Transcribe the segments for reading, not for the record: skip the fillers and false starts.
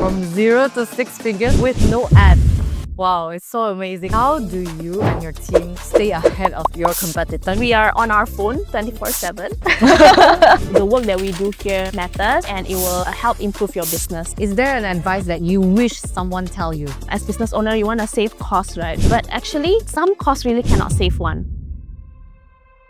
from 0 to 6 figures with no ads. Wow, it's so amazing. How do you and your team stay ahead of your competitors? We are on our phone 24/7. The work that we do here matters and it will help improve your business. Is there an advice that you wish someone tell you? As business owner, you want to save costs, right? But actually, some costs really cannot save one.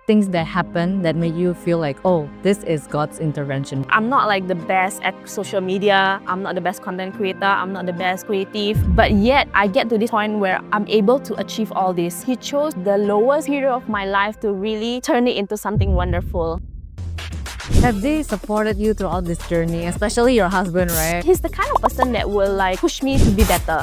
Things that happen that make you feel like, oh, this is God's intervention. I'm not like the best at social media. I'm not the best content creator. I'm not the best creative. But yet, I get to this point where I'm able to achieve all this. He chose the lowest period of my life to really turn it into something wonderful. Have they supported you throughout this journey, especially your husband, right? He's the kind of person that will like push me to be better.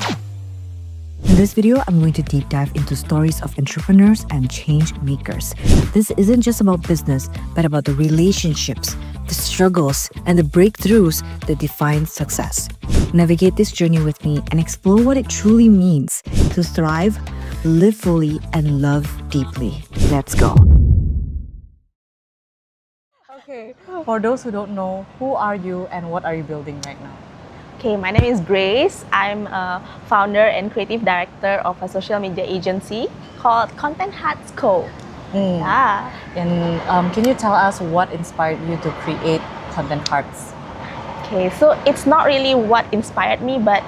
In this video, I'm going to deep dive into stories of entrepreneurs and change makers. This isn't just about business, but about the relationships, the struggles, and the breakthroughs that define success. Navigate this journey with me and explore what it truly means to thrive, live fully, and love deeply. Let's go. Okay, for those who don't know, who are you and what are you building right now? Okay, my name is Grace. I'm a founder and creative director of a social media agency called Contenthearts Co. Yeah. And can you tell us what inspired you to create contenthearts? Okay, so it's not really what inspired me, but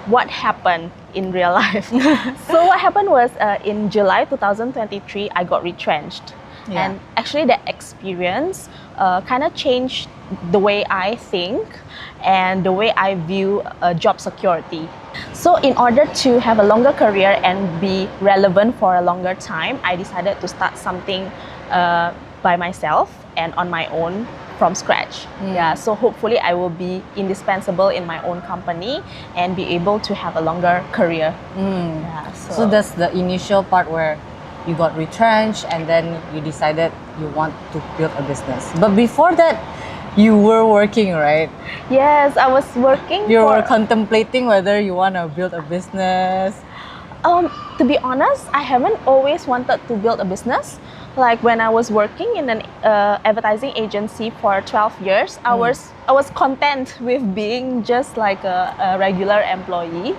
what happened in real life. So what happened was in July 2023, I got retrenched. Yeah. And actually that experience kind of changed the way I think and the way I view job security. So in order to have a longer career and be relevant for a longer time, I decided to start something by myself and on my own from scratch. Yeah, so hopefully I will be indispensable in my own company and be able to have a longer career. Yeah, So that's the initial part where you got retrenched and then you decided you want to build a business. But before that, you were working, right? Yes, I was working. You were contemplating whether you want to build a business. To be honest, I haven't always wanted to build a business. Like when I was working in an advertising agency for 12 years, I was content with being just like a regular employee,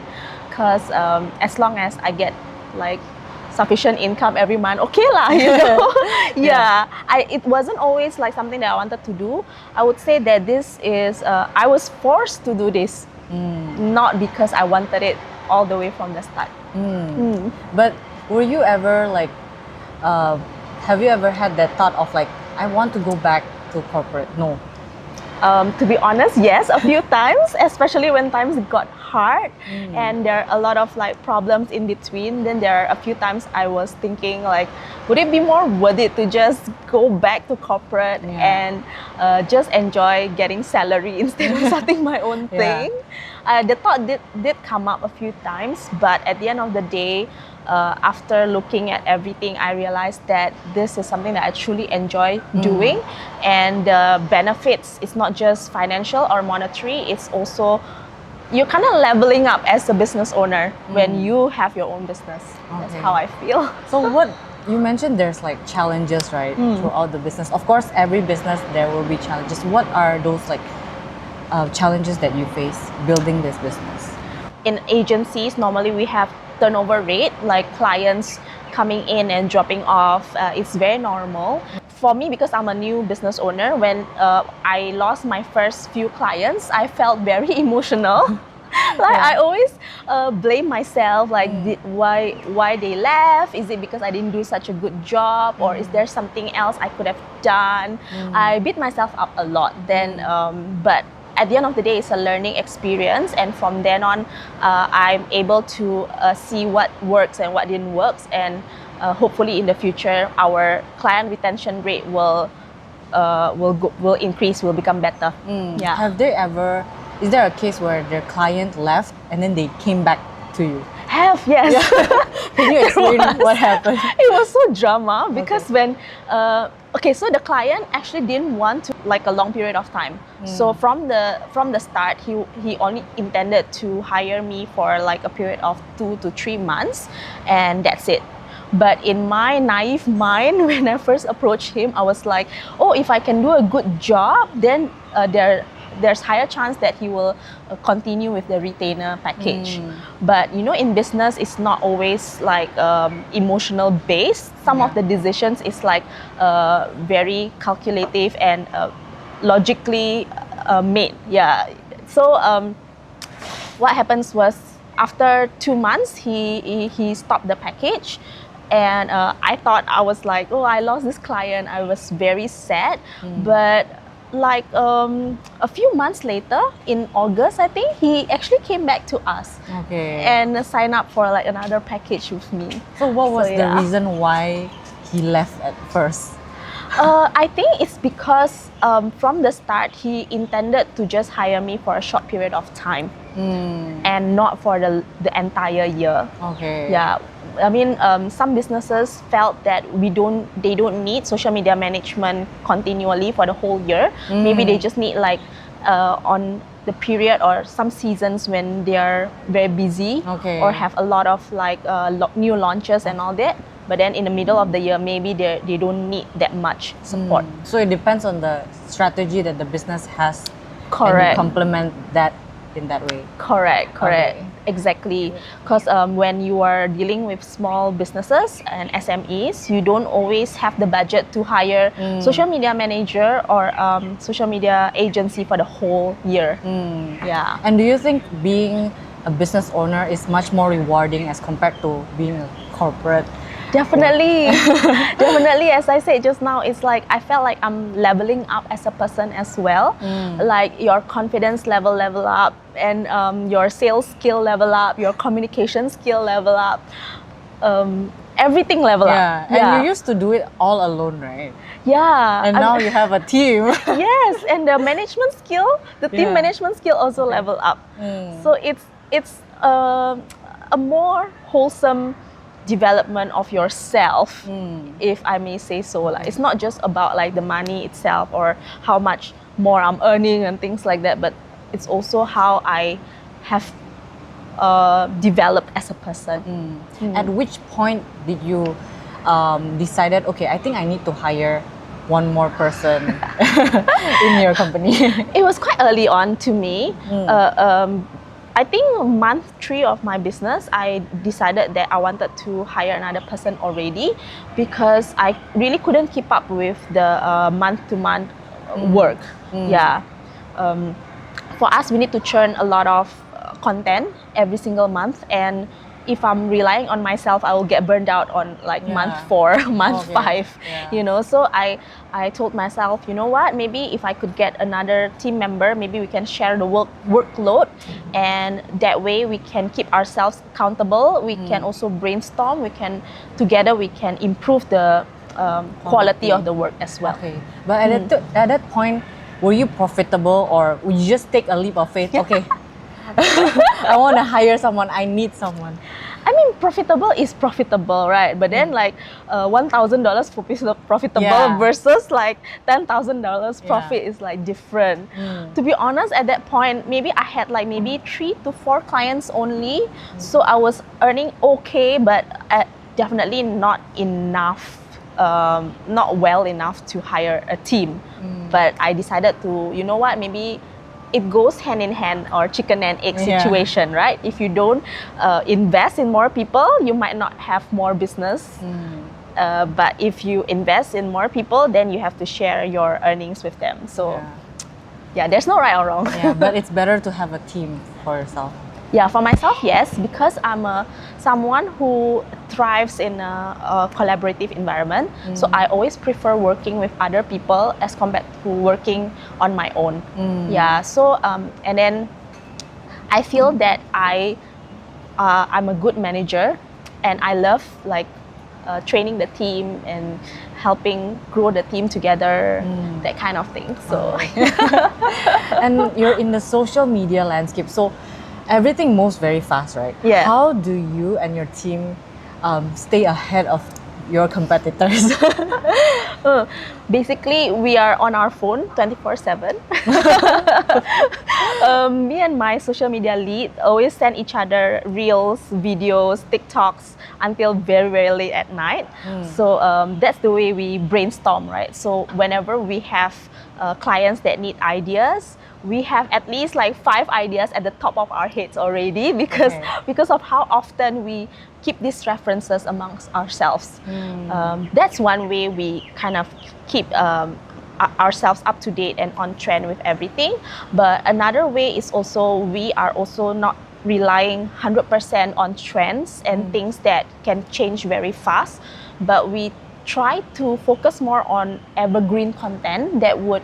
because as long as I get like sufficient income every month, okay lah, you know. It wasn't always like something that I wanted to do. I would say that this is I was forced to do this, not because I wanted it all the way from the start. But were you ever like, have you ever had that thought of like, I want to go back to corporate? No. To be honest, yes, a few times, especially when times got hard and there are a lot of like problems in between. Then there are a few times I was thinking like, would it be more worth it to just go back to corporate and just enjoy getting salary instead of starting my own thing? The thought did come up a few times, but at the end of the day, after looking at everything, I realized that this is something that I truly enjoy doing, and the benefits, it's not just financial or monetary, it's also you're kind of leveling up as a business owner when you have your own business. That's how I feel. So what you mentioned, there's like challenges, right, throughout the business. Of course, every business there will be challenges. What are those like challenges that you face building this business? In agencies, normally we have turnover rate, like clients coming in and dropping off. It's very normal. For me, because I'm a new business owner, when I lost my first few clients, I felt very emotional. I always blame myself, like why they left? Is it because I didn't do such a good job, or is there something else I could have done? I beat myself up a lot then, but at the end of the day, it's a learning experience, and from then on, I'm able to see what works and what didn't work, and hopefully in the future, our client retention rate will increase, will become better. Yeah. Have they ever? Is there a case where their client left and then they came back to you? Yes. Can you explain what happened? It was so drama because when so the client actually didn't want to like a long period of time. So from the start, he only intended to hire me for like a period of 2 to 3 months, and that's it. But in my naive mind, when I first approached him, I was like, oh, if I can do a good job, then there's higher chance that he will continue with the retainer package. But in business, it's not always like emotional based. Some of the decisions is like very calculative and logically made. Yeah. So what happens was, after 2 months, he stopped the package. And I thought, I was like, oh, I lost this client. I was very sad. But like a few months later, in August, I think, he actually came back to us and signed up for like another package with me. So what was the reason why he left at first? I think it's because from the start, he intended to just hire me for a short period of time and not for the entire year. Yeah. I mean, some businesses felt that they don't need social media management continually for the whole year. Maybe they just need like on the period or some seasons when they are very busy or have a lot of like new launches and all that. But then in the middle of the year, maybe they don't need that much support. So it depends on the strategy that the business has. Correct. And you complement that in that way. Correct. Exactly. Because when you are dealing with small businesses and SMEs, you don't always have the budget to hire social media manager or social media agency for the whole year. Yeah. And do you think being a business owner is much more rewarding as compared to being a corporate? Definitely. Definitely. As I said just now, it's like I felt like I'm leveling up as a person as well. Like your confidence level up, and your sales skill level up, your communication skill level up, everything level up. And you used to do it all alone, right? Yeah. And now you have a team. Yes, and the management skill, the team management skill also level up. So it's a more wholesome development of yourself, if I may say so. Like, it's not just about like the money itself or how much more I'm earning and things like that, but it's also how I have developed as a person. At which point did you decided, okay, I think I need to hire one more person in your company? It was quite early on to me. I think month 3 of my business, I decided that I wanted to hire another person already, because I really couldn't keep up with the month-to-month work. Yeah. For us, we need to churn a lot of content every single month, and if I'm relying on myself, I will get burned out on like month 4, month 5, So I told myself, you know what, maybe if I could get another team member, maybe we can share the workload, and that way we can keep ourselves accountable. We can also brainstorm. Together we can improve the quality of the work as well. But at that point, were you profitable, or would you just take a leap of faith? Okay, I want to hire someone. I need someone. I mean, profitable is profitable, right? But then like $1,000 profitable versus like $10,000 profit is like different. To be honest, at that point, maybe I had like maybe 3 to 4 clients only. So I was earning okay, but definitely not enough, not well enough to hire a team. But I decided to, you know what, maybe it goes hand in hand, or chicken and egg situation, right? If you don't invest in more people, you might not have more business. But if you invest in more people, then you have to share your earnings with them. So yeah, there's no right or wrong. But it's better to have a team for yourself. Yeah, for myself, yes, because I'm someone who thrives in a collaborative environment. So I always prefer working with other people as compared to working on my own. Yeah, so and then I feel that I'm a good manager, and I love like training the team and helping grow the team together, that kind of thing. So and you're in the social media landscape, so everything moves very fast, right? Yeah. How do you and your team stay ahead of your competitors? Basically, we are on our phone 24/7. Me and my social media lead always send each other reels, videos, TikToks until very, very late at night. So that's the way we brainstorm, right? So whenever we have clients that need ideas, we have at least like 5 ideas at the top of our heads already because of how often we keep these references amongst ourselves. That's one way we kind of keep ourselves up to date and on trend with everything. But another way is also we are also not relying 100% on trends and things that can change very fast, but we try to focus more on evergreen content that would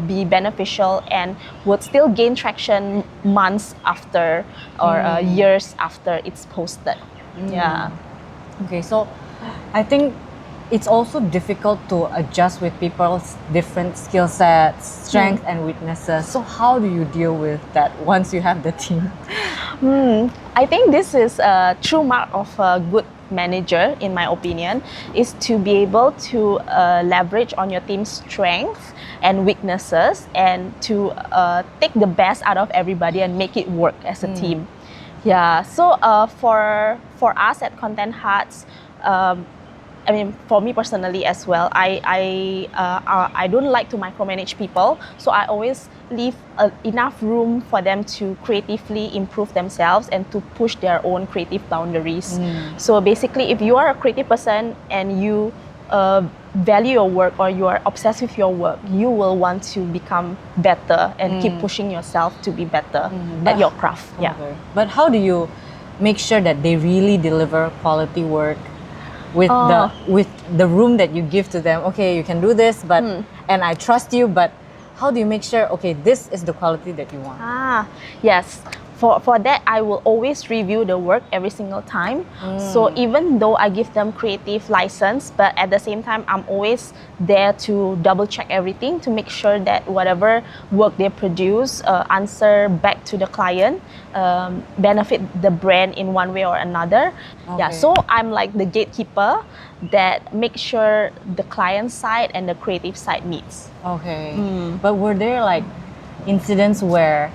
be beneficial and would still gain traction months after or years after it's posted. Yeah. Okay, so I think it's also difficult to adjust with people's different skill sets, strengths and weaknesses. So how do you deal with that once you have the team? I think this is a true mark of a good manager, in my opinion, is to be able to leverage on your team's strengths and weaknesses and to take the best out of everybody and make it work as a team. Yeah, so for us at Content Hearts, I mean, for me personally as well, I don't like to micromanage people, so I always leave enough room for them to creatively improve themselves and to push their own creative boundaries. So basically, if you are a creative person and you value your work or you are obsessed with your work, you will want to become better and keep pushing yourself to be better at your craft. Okay. Yeah. But how do you make sure that they really deliver quality work with the room that you give to them? Okay, you can do this, but and I trust you, but how do you make sure, okay, this is the quality that you want? Yes. For that, I will always review the work every single time. So even though I give them creative license, but at the same time, I'm always there to double check everything to make sure that whatever work they produce answer back to the client, benefit the brand in one way or another. Yeah, so I'm like the gatekeeper that makes sure the client side and the creative side meets. Okay. But were there like incidents where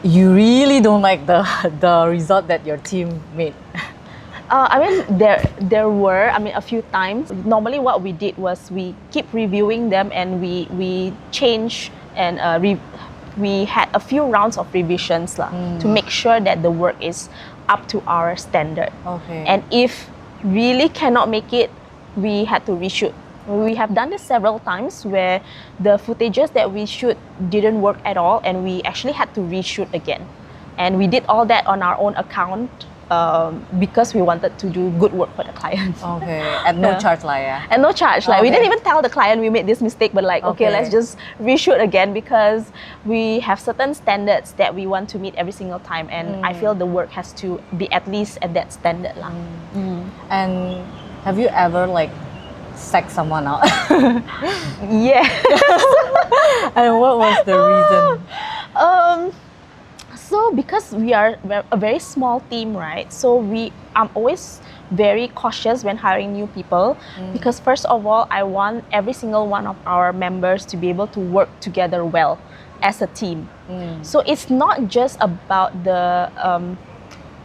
you really don't like the result that your team made? I mean, there were, a few times. Normally what we did was we keep reviewing them and we change and we had a few rounds of revisions to make sure that the work is up to our standard. Okay. And if really cannot make it, we had to reshoot. We have done this several times where the footages that we shoot didn't work at all and we actually had to reshoot again. And we did all that on our own account because we wanted to do good work for the client. Okay, at no charge yeah? And no charge. We didn't even tell the client we made this mistake, but okay, let's just reshoot again because we have certain standards that we want to meet every single time and I feel the work has to be at least at that standard. And have you ever sack someone out? Yeah. And what was the reason? So because we are a very small team, right? So I'm always very cautious when hiring new people because first of all, I want every single one of our members to be able to work together well as a team. So it's not just about the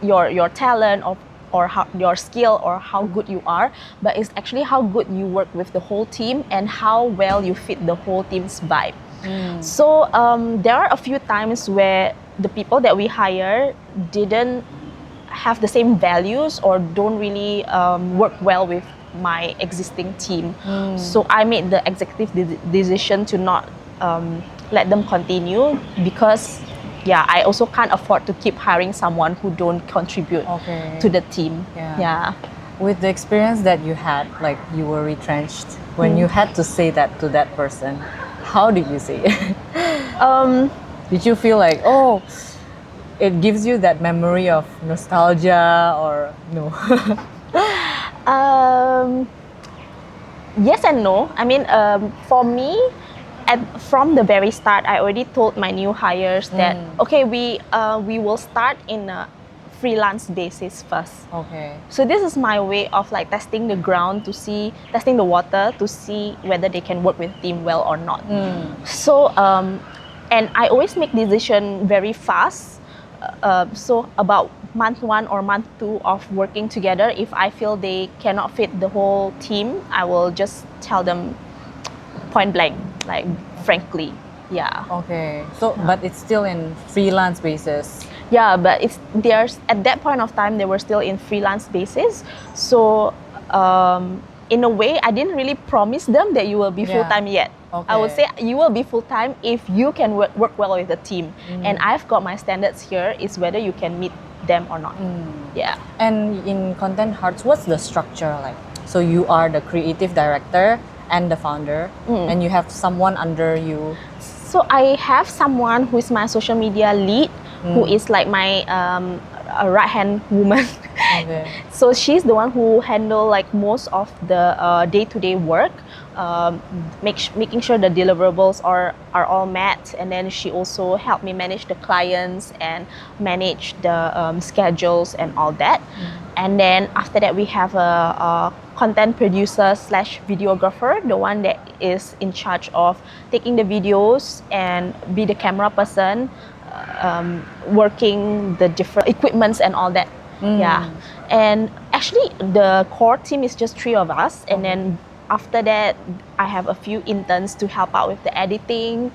your talent or how, your skill or how good you are, but it's actually how good you work with the whole team and how well you fit the whole team's vibe. So there are a few times where the people that we hire didn't have the same values or don't really work well with my existing team. So I made the executive decision to not let them continue because I also can't afford to keep hiring someone who don't contribute to the team. Yeah. With the experience that you had, you were retrenched, when you had to say that to that person, how did you say it? Did you feel like, oh, it gives you that memory of nostalgia or no? Yes and no. I mean, for me, from the very start, I already told my new hires that okay, we will start in a freelance basis first. Okay. So this is my way of testing the ground testing the water to see whether they can work with team well or not. So and I always make decision very fast. So about month 1 or month 2 of working together, if I feel they cannot fit the whole team, I will just tell them point blank, frankly. Yeah. Okay. So, but it's still in freelance basis. Yeah, but there's at that point of time they were still in freelance basis. So in a way, I didn't really promise them that you will be full time yet. I would say you will be full time if you can work well with the team. And I've got my standards here is whether you can meet them or not. Yeah. And in Content Hearts, what's the structure like? So you are the creative director and the founder, and you have someone under you. So I have someone who is my social media lead, who is like my right hand woman. Okay. So she's the one who handle like most of the day-to-day work, making sure the deliverables are all met, and then she also helped me manage the clients and manage the schedules and all that. And then after that we have a content producer / videographer, the one that is in charge of taking the videos and be the camera person, working the different equipments and all that. Yeah. And actually the core team is just 3 of us, and then after that I have a few interns to help out with the editing.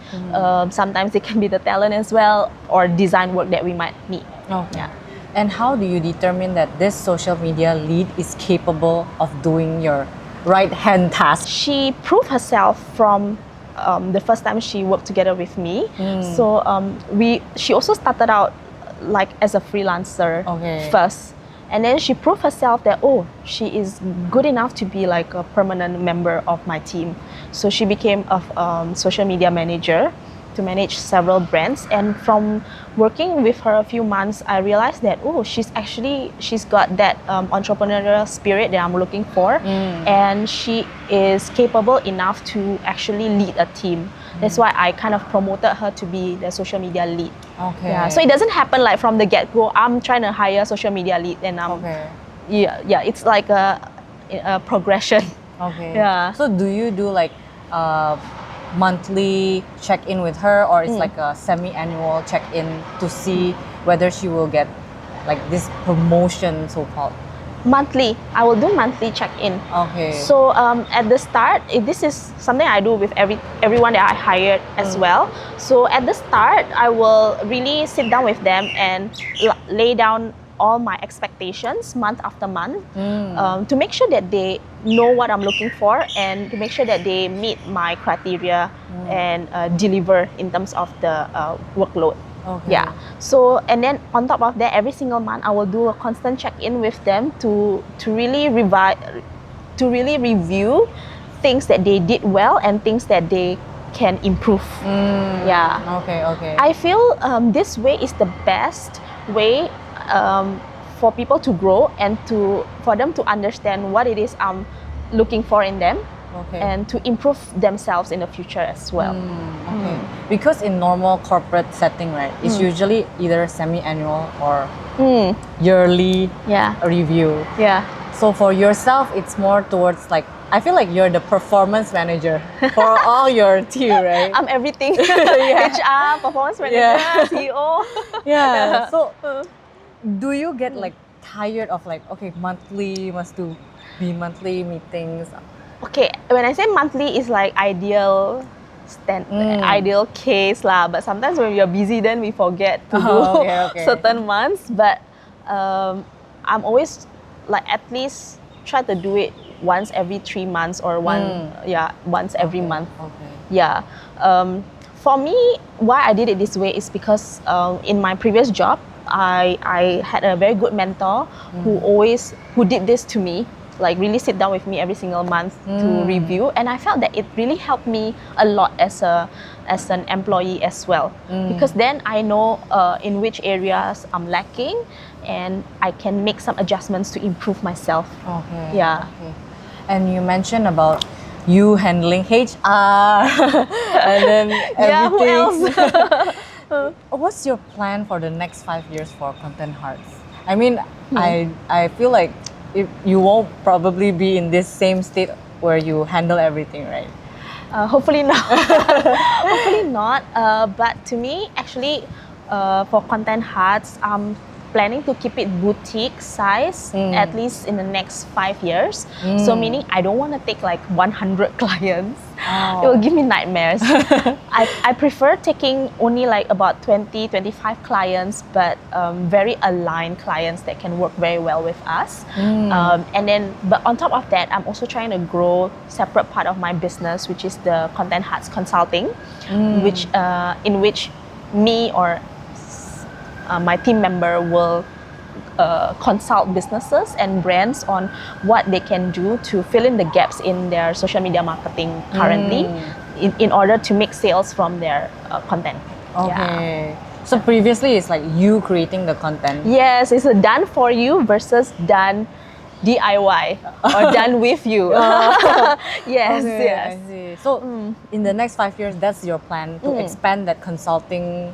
Sometimes it can be the talent as well, or design work that we might need. Okay. And how do you determine that this social media lead is capable of doing your right hand task? She proved herself from the first time she worked together with me. So she also started out like as a freelancer first, and then she proved herself that she is good enough to be like a permanent member of my team. So she became a social media manager to manage several brands, and from working with her a few months I realized that she's got that entrepreneurial spirit that I'm looking for, and she is capable enough to actually lead a team. That's why I kind of promoted her to be the social media lead. Okay. Yeah. So it doesn't happen like from the get-go, I'm trying to hire social media lead, and it's like a progression. Okay. Yeah. So do you do like monthly check-in with her, or it's like a semi-annual check-in to see whether she will get like this promotion, so-called? Monthly. I will do monthly check-in. Okay. So at the start, this is something I do with everyone that I hired as well. So at the start, I will really sit down with them and lay down all my expectations month after month, to make sure that they know what I'm looking for, and to make sure that they meet my criteria and deliver in terms of the workload. Okay. Yeah. So, and then on top of that, every single month I will do a constant check-in with them to really review things that they did well and things that they can improve. Yeah. Okay. I feel this way is the best way for people to grow and for them to understand what it is I'm looking for in them. Okay. And to improve themselves in the future as well. Okay. Because in normal corporate setting, right, it's usually either semi-annual or yearly review. Yeah. So for yourself, it's more towards like, I feel like you're the performance manager for all your team, right? I'm everything. HR, performance manager, CEO. Yeah. So do you get like tired of like, okay, monthly must be monthly meetings? Okay, when I say monthly, it's like ideal case lah. But sometimes when we are busy, then we forget to do certain months. But I'm always like at least try to do it once every 3 months or once every month. Okay. Yeah. For me, why I did it this way is because in my previous job, I had a very good mentor who did this to me. Like really sit down with me every single month to review, and I felt that it really helped me a lot as an employee as well, because then I know in which areas I'm lacking, and I can make some adjustments to improve myself. Okay. Yeah. Okay. And you mentioned about you handling HR and then everything. Who else? What's your plan for the next 5 years for Content Hearts? I mean, I feel like you won't probably be in this same state where you handle everything, right? Hopefully not. Hopefully not. But to me, actually, for Content Hearts, I'm planning to keep it boutique size at least in the next 5 years. So meaning I don't want to take like 100 clients. It will give me nightmares. I prefer taking only like about 20, 25 clients, but very aligned clients that can work very well with us. But on top of that, I'm also trying to grow separate part of my business, which is the contenthearts consulting, in which me or my team member will consult businesses and brands on what they can do to fill in the gaps in their social media marketing currently in order to make sales from their content. Okay. So previously it's like you creating the content. Yes, it's a done for you versus done DIY or done with you. Yes, Okay, yes. I see. So in the next 5 years, that's your plan to expand that consulting.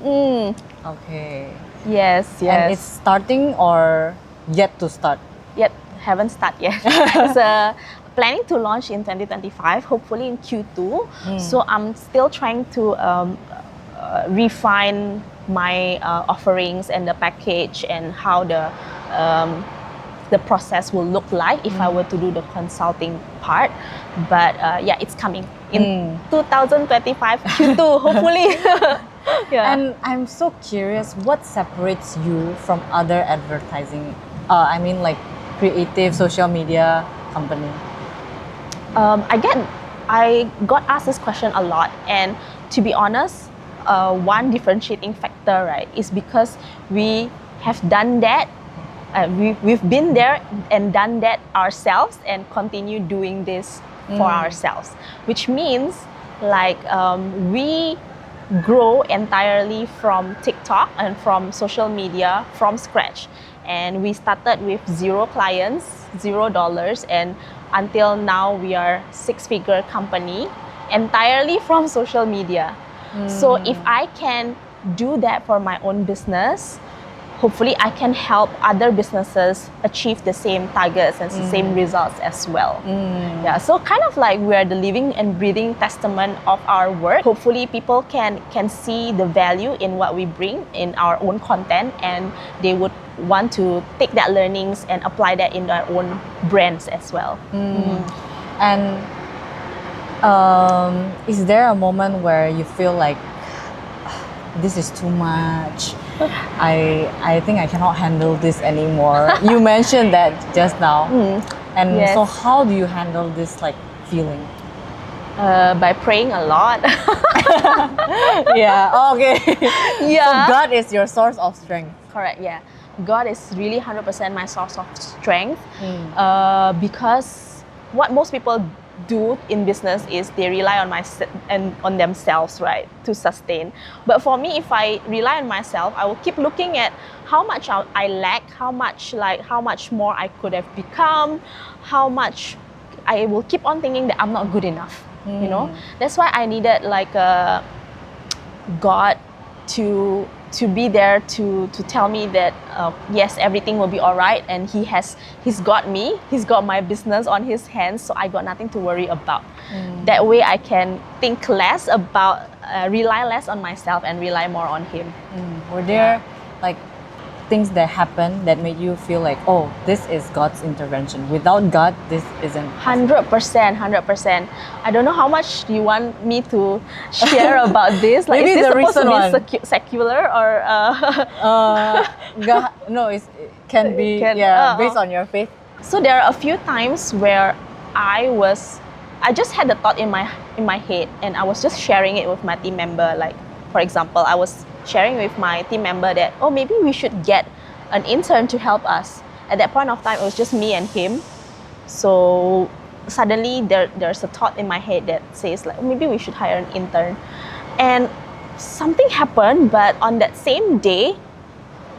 Okay. Yes, yes. And it's starting or yet to start? Yet haven't started yet. It's planning to launch in 2025, hopefully in Q2. So I'm still trying to refine my offerings and the package and how the process will look like if I were to do the consulting part. But yeah, it's coming in 2025 Q2, hopefully. Yeah. And I'm so curious, what separates you from other advertising, like creative social media company? Again, I got asked this question a lot, and to be honest, one differentiating factor, right, is because we have done that. We've been there and done that ourselves and continue doing this for ourselves, which means like we grow entirely from TikTok and from social media from scratch. And we started with 0 clients, $0, and until now we are 6-figure company entirely from social media. So if I can do that for my own business, hopefully I can help other businesses achieve the same targets and the same results as well. Yeah, so kind of like we're the living and breathing testament of our work. Hopefully people can see the value in what we bring in our own content, and they would want to take that learnings and apply that in their own brands as well. And is there a moment where you feel like this is too much? I think I cannot handle this anymore. You mentioned that just now. And yes. so how do you handle this like feeling? By praying a lot. Yeah, okay. Yeah. So God is your source of strength. Correct, yeah. God is really 100% my source of strength because what most people do in business is they rely on themselves, right, to sustain. But for me, if I rely on myself, I will keep looking at how much I lack, how much more I could have become, how much I will keep on thinking that I'm not good enough. You know, that's why I needed like God to be there to tell me that yes, everything will be all right, and he's got me, he's got my business on his hands, so I got nothing to worry about. That way I can think less about rely less on myself and rely more on him. Were there like things that happened that made you feel like, oh, this is God's intervention? Without God, this isn't possible? 100%. I don't know how much you want me to share about this. Like, Maybe is this the supposed to recent be secular or? No, it can be based on your faith. So there are a few times where I just had the thought in my head, and I was just sharing it with my team member. Like, for example, I was sharing with my team member that, oh, maybe we should get an intern to help us. At that point of time, it was just me and him. So suddenly there's a thought in my head that says like, maybe we should hire an intern. And something happened, but on that same day,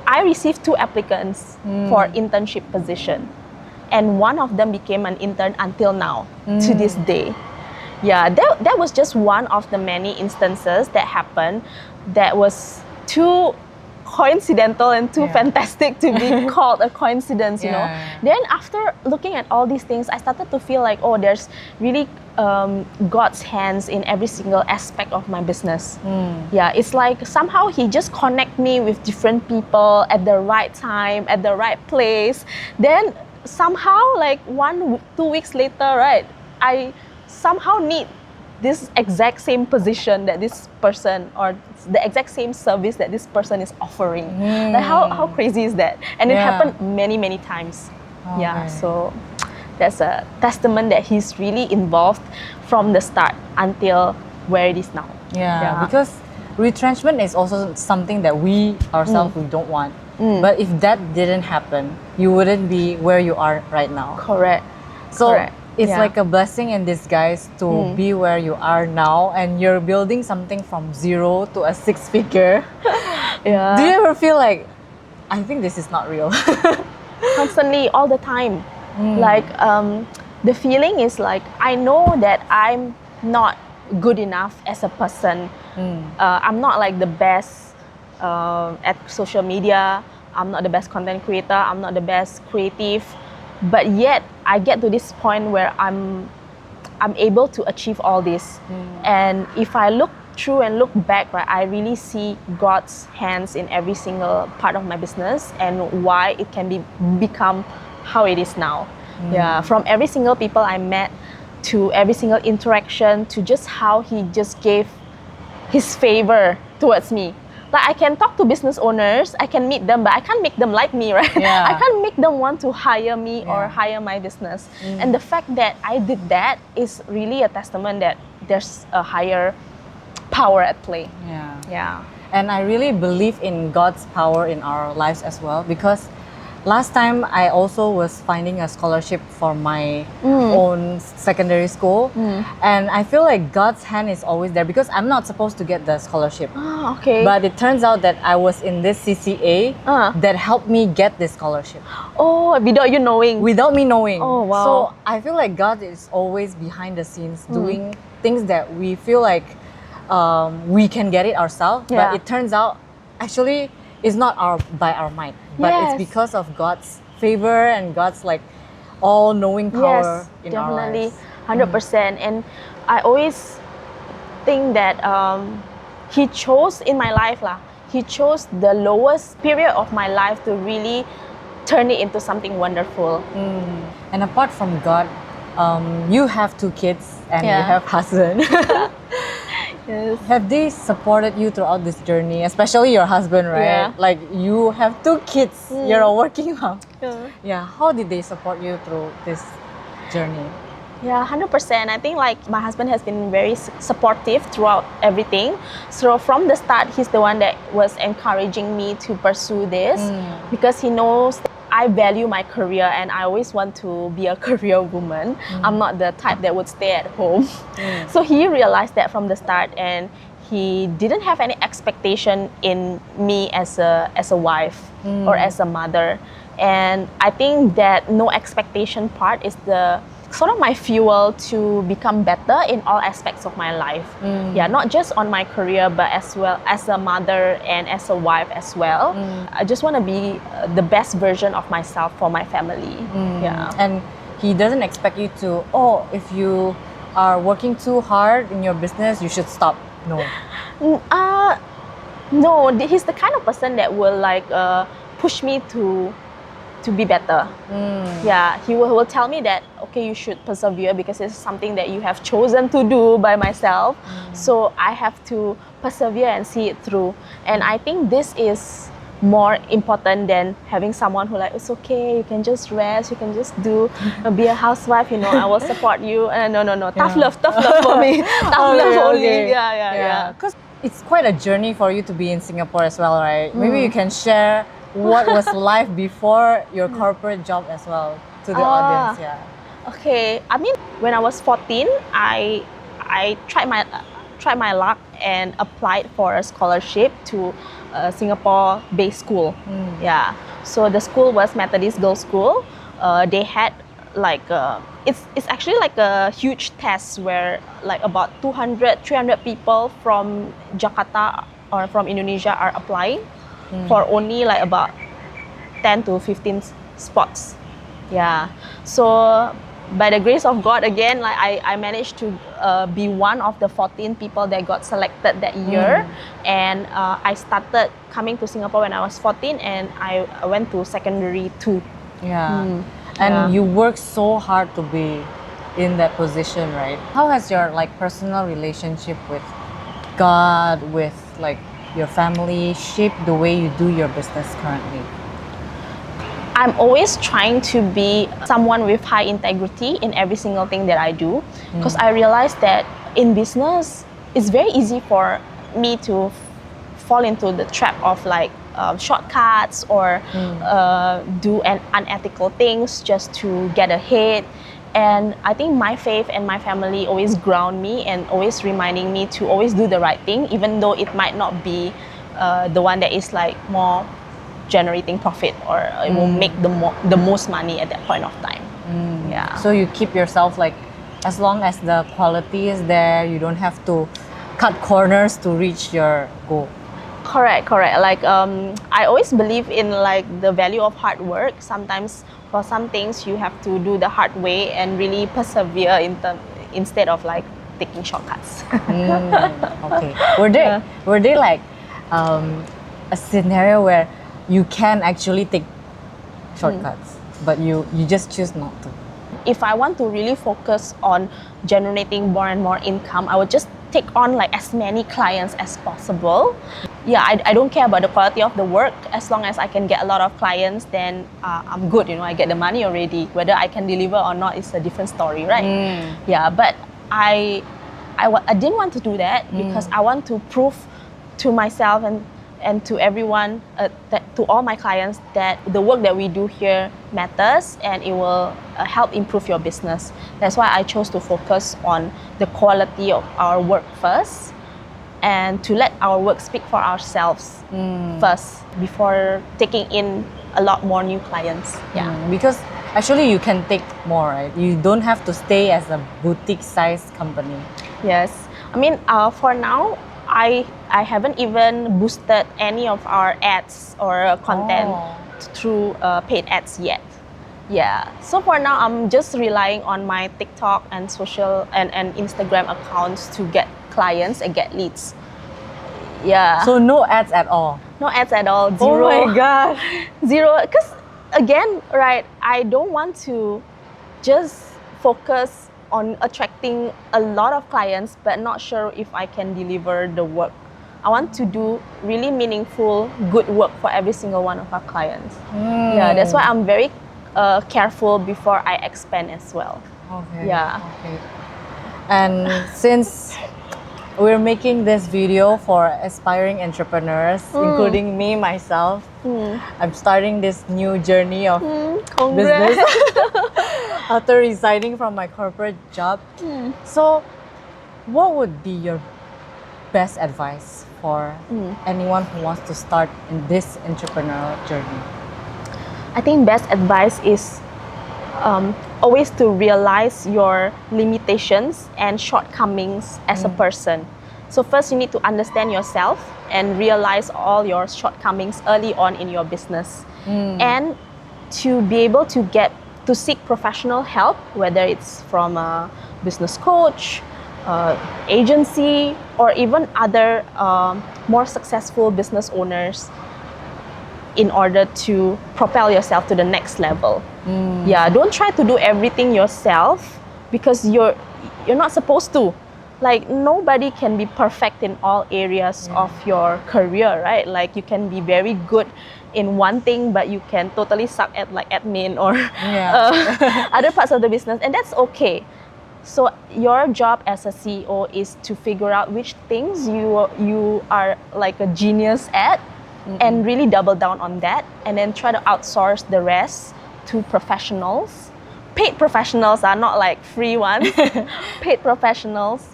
I received 2 applicants for internship position. And one of them became an intern until now, to this day. Yeah, that was just one of the many instances that happened that was too coincidental and too fantastic to be called a coincidence, you know. Yeah. Then after looking at all these things, I started to feel like, oh, there's really God's hands in every single aspect of my business. Yeah, it's like somehow He just connect me with different people at the right time, at the right place. Then somehow, like 2 weeks later, right, I somehow need this exact same position that this person, or the exact same service that this person is offering. Like how crazy is that? And it happened many times. Yeah, so that's a testament that He's really involved from the start until where it is now. Yeah, because retrenchment is also something that we ourselves we don't want. But if that didn't happen, you wouldn't be where you are right now. Correct. So Correct. it's like a blessing in disguise to be where you are now, and you're building something from 0 to a 6-figure. Yeah. Do you ever feel like, I think this is not real? Constantly, all the time. Like the feeling is like, I know that I'm not good enough as a person. I'm not like the best at social media. I'm not the best content creator. I'm not the best creative. But yet I get to this point where I'm able to achieve all this. And if I look through and look back, right, I really see God's hands in every single part of my business and why it can become how it is now. Yeah, from every single people I met, to every single interaction, to just how He just gave His favor towards me. Like, I can talk to business owners, I can meet them, but I can't make them like me, right? Yeah. I can't make them want to hire me or hire my business. And the fact that I did that is really a testament that there's a higher power at play. Yeah. And I really believe in God's power in our lives as well, because last time I also was finding a scholarship for my own secondary school, and I feel like God's hand is always there, because I'm not supposed to get the scholarship. Oh, okay. But it turns out that I was in this CCA that helped me get this scholarship. Oh, without you knowing. Without me knowing. Oh, wow. So I feel like God is always behind the scenes doing things that we feel like we can get it ourselves. Yeah. But it turns out actually it's not by our might, but it's because of God's favor and God's like all-knowing power in our lives. Definitely, 100%. And I always think that He chose in my life, He chose the lowest period of my life to really turn it into something wonderful. And apart from God, you have 2 kids and you have husband. Yes. Have they supported you throughout this journey, especially your husband, right? Yeah. Like, you have 2 kids, you're a working mom. Yeah. How did they support you through this journey? Yeah, 100%. I think like my husband has been very supportive throughout everything. So from the start, he's the one that was encouraging me to pursue this, because he knows that I value my career and I always want to be a career woman. I'm not the type that would stay at home. So he realized that from the start, and he didn't have any expectation in me as a wife or as a mother. And I think that no expectation part is the sort of my fuel to become better in all aspects of my life. Yeah, not just on my career, but as well as a mother and as a wife as well. I just want to be the best version of myself for my family. Yeah. And he doesn't expect you to, if you are working too hard in your business, you should stop. No. No, he's the kind of person that will like push me to be better. Yeah, he will tell me that, okay, you should persevere because it's something that you have chosen to do by myself. So I have to persevere and see it through. And I think this is more important than having someone who like, it's okay, you can just rest, you can just be a housewife, I will support you. No. Tough love for me. Tough love only. Yeah. Because it's quite a journey for you to be in Singapore as well, right? Maybe you can share what was life before your corporate job as well to the audience. Okay, I mean, when I was 14, I tried my luck and applied for a scholarship to a Singapore-based school. Yeah, so the school was Methodist Girls' School. They had like it's actually like a huge test where like about 200-300 people from Jakarta or from Indonesia are applying. for only like about 10 to 15 spots. Yeah. So by the grace of God, again, like I managed to be one of the 14 people that got selected that year. And I started coming to Singapore when I was 14, and I went to secondary 2. Yeah. And you work so hard to be in that position, right? How has your like personal relationship with God, with like your family shaped the way you do your business currently? I'm always trying to be someone with high integrity in every single thing that I do, because I realized that in business, it's very easy for me to fall into the trap of like shortcuts or do unethical things just to get ahead. And I think my faith and my family always ground me and always reminding me to always do the right thing, even though it might not be the one that is like more generating profit or it will make the most money at that point of time. Yeah. So you keep yourself like, as long as the quality is there, you don't have to cut corners to reach your goal. Correct. Like I always believe in like the value of hard work. Sometimes for some things you have to do the hard way and really persevere instead of like taking shortcuts. Okay. Were they like a scenario where you can actually take shortcuts, but you just choose not to? If I want to really focus on generating more and more income, I would just take on like as many clients as possible. Yeah, I don't care about the quality of the work. As long as I can get a lot of clients, then I'm good. You know, I get the money already. Whether I can deliver or not is a different story, right? Yeah, but I didn't want to do that because I want to prove to myself and to everyone, to all my clients, that the work that we do here matters and it will help improve your business. That's why I chose to focus on the quality of our work first and to let our work speak for ourselves first before taking in a lot more new clients. Yeah. Because actually you can take more, right? You don't have to stay as a boutique-sized company. Yes. I mean, for now, I haven't even boosted any of our ads or content through paid ads yet. Yeah. So for now, I'm just relying on my TikTok and social and Instagram accounts to get clients and get leads. Yeah. So no ads at all? No ads at all. Zero. Oh my God. Zero. Because again, right, I don't want to just focus on attracting a lot of clients but not sure if I can deliver the work. I want to do really meaningful, good work for every single one of our clients. Yeah, that's why I'm very careful before I expand as well. Okay. Yeah. Okay. And since we're making this video for aspiring entrepreneurs, including me, myself, I'm starting this new journey of business after resigning from my corporate job. So what would be your best advice for anyone who wants to start in this entrepreneurial journey? I think best advice is always to realize your limitations and shortcomings as a person. So first you need to understand yourself and realize all your shortcomings early on in your business. And to be able to seek professional help, whether it's from a business coach, agency, or even other more successful business owners, in order to propel yourself to the next level. Yeah, don't try to do everything yourself because you're not supposed to. Like nobody can be perfect in all areas of your career, right? Like you can be very good in one thing, but you can totally suck at like admin or other parts of the business, and that's okay. So your job as a CEO is to figure out which things you are like a genius at, and really double down on that, and then try to outsource the rest to professionals. Paid professionals are not like free ones. Paid professionals,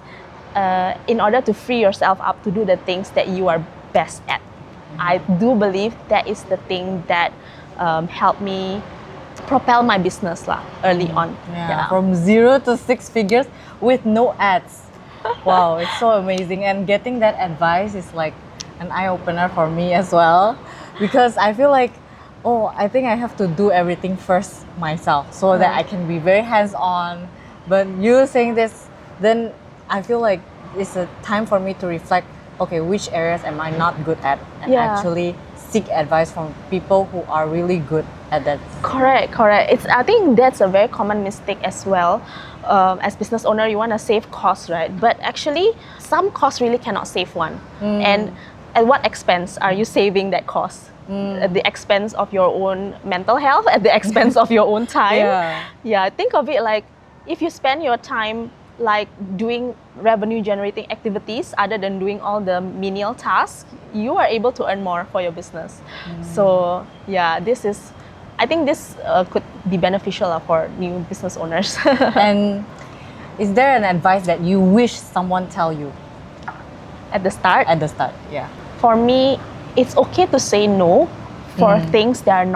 in order to free yourself up to do the things that you are best at. I do believe that is the thing that helped me propel my business early on. From 0 to 6 figures with no ads. Wow, it's so amazing. And getting that advice is like an eye-opener for me as well. because I feel like, oh, I think I have to do everything first myself so that I can be very hands-on. But you saying this, then I feel like it's a time for me to reflect, okay, which areas am I not good at, and actually seek advice from people who are really good at that. Correct. I think that's a very common mistake as well. As business owner, you want to save costs, right? But actually, some costs really cannot save one. And at what expense are you saving that cost? At the expense of your own mental health, at the expense of your own time. Think of it like, if you spend your time like doing revenue generating activities other than doing all the menial tasks, you are able to earn more for your business. So I think this could be beneficial for new business owners. And is there an advice that you wish someone tell you At the start, yeah. for me, it's okay to say no for things that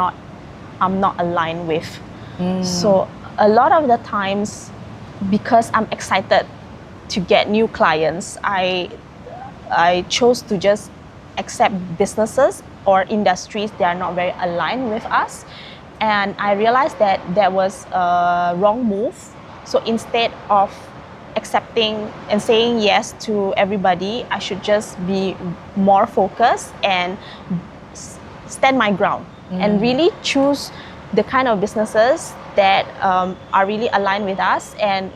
I'm not aligned with. So a lot of the times, because I'm excited to get new clients, I chose to just accept businesses or industries that are not very aligned with us. And I realized that was a wrong move. So instead of accepting and saying yes to everybody, I should just be more focused and stand my ground and really choose the kind of businesses that are really aligned with us, and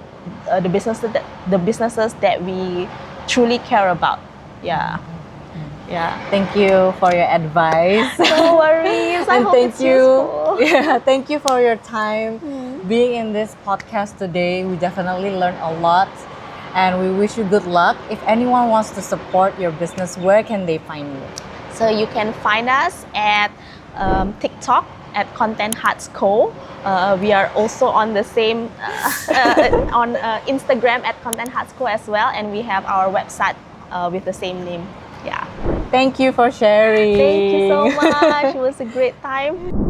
the businesses that we truly care about. Thank you for your advice. No worries. I hope it's useful. Thank you for your time being in this podcast today. We definitely learned a lot, and we wish you good luck. If anyone wants to support your business, where can they find you? So you can find us at TikTok at contenthearts. We are also on the same on Instagram at contenthearts as well, and we have our website with the same name. Thank you for sharing. Thank you so much. It was a great time.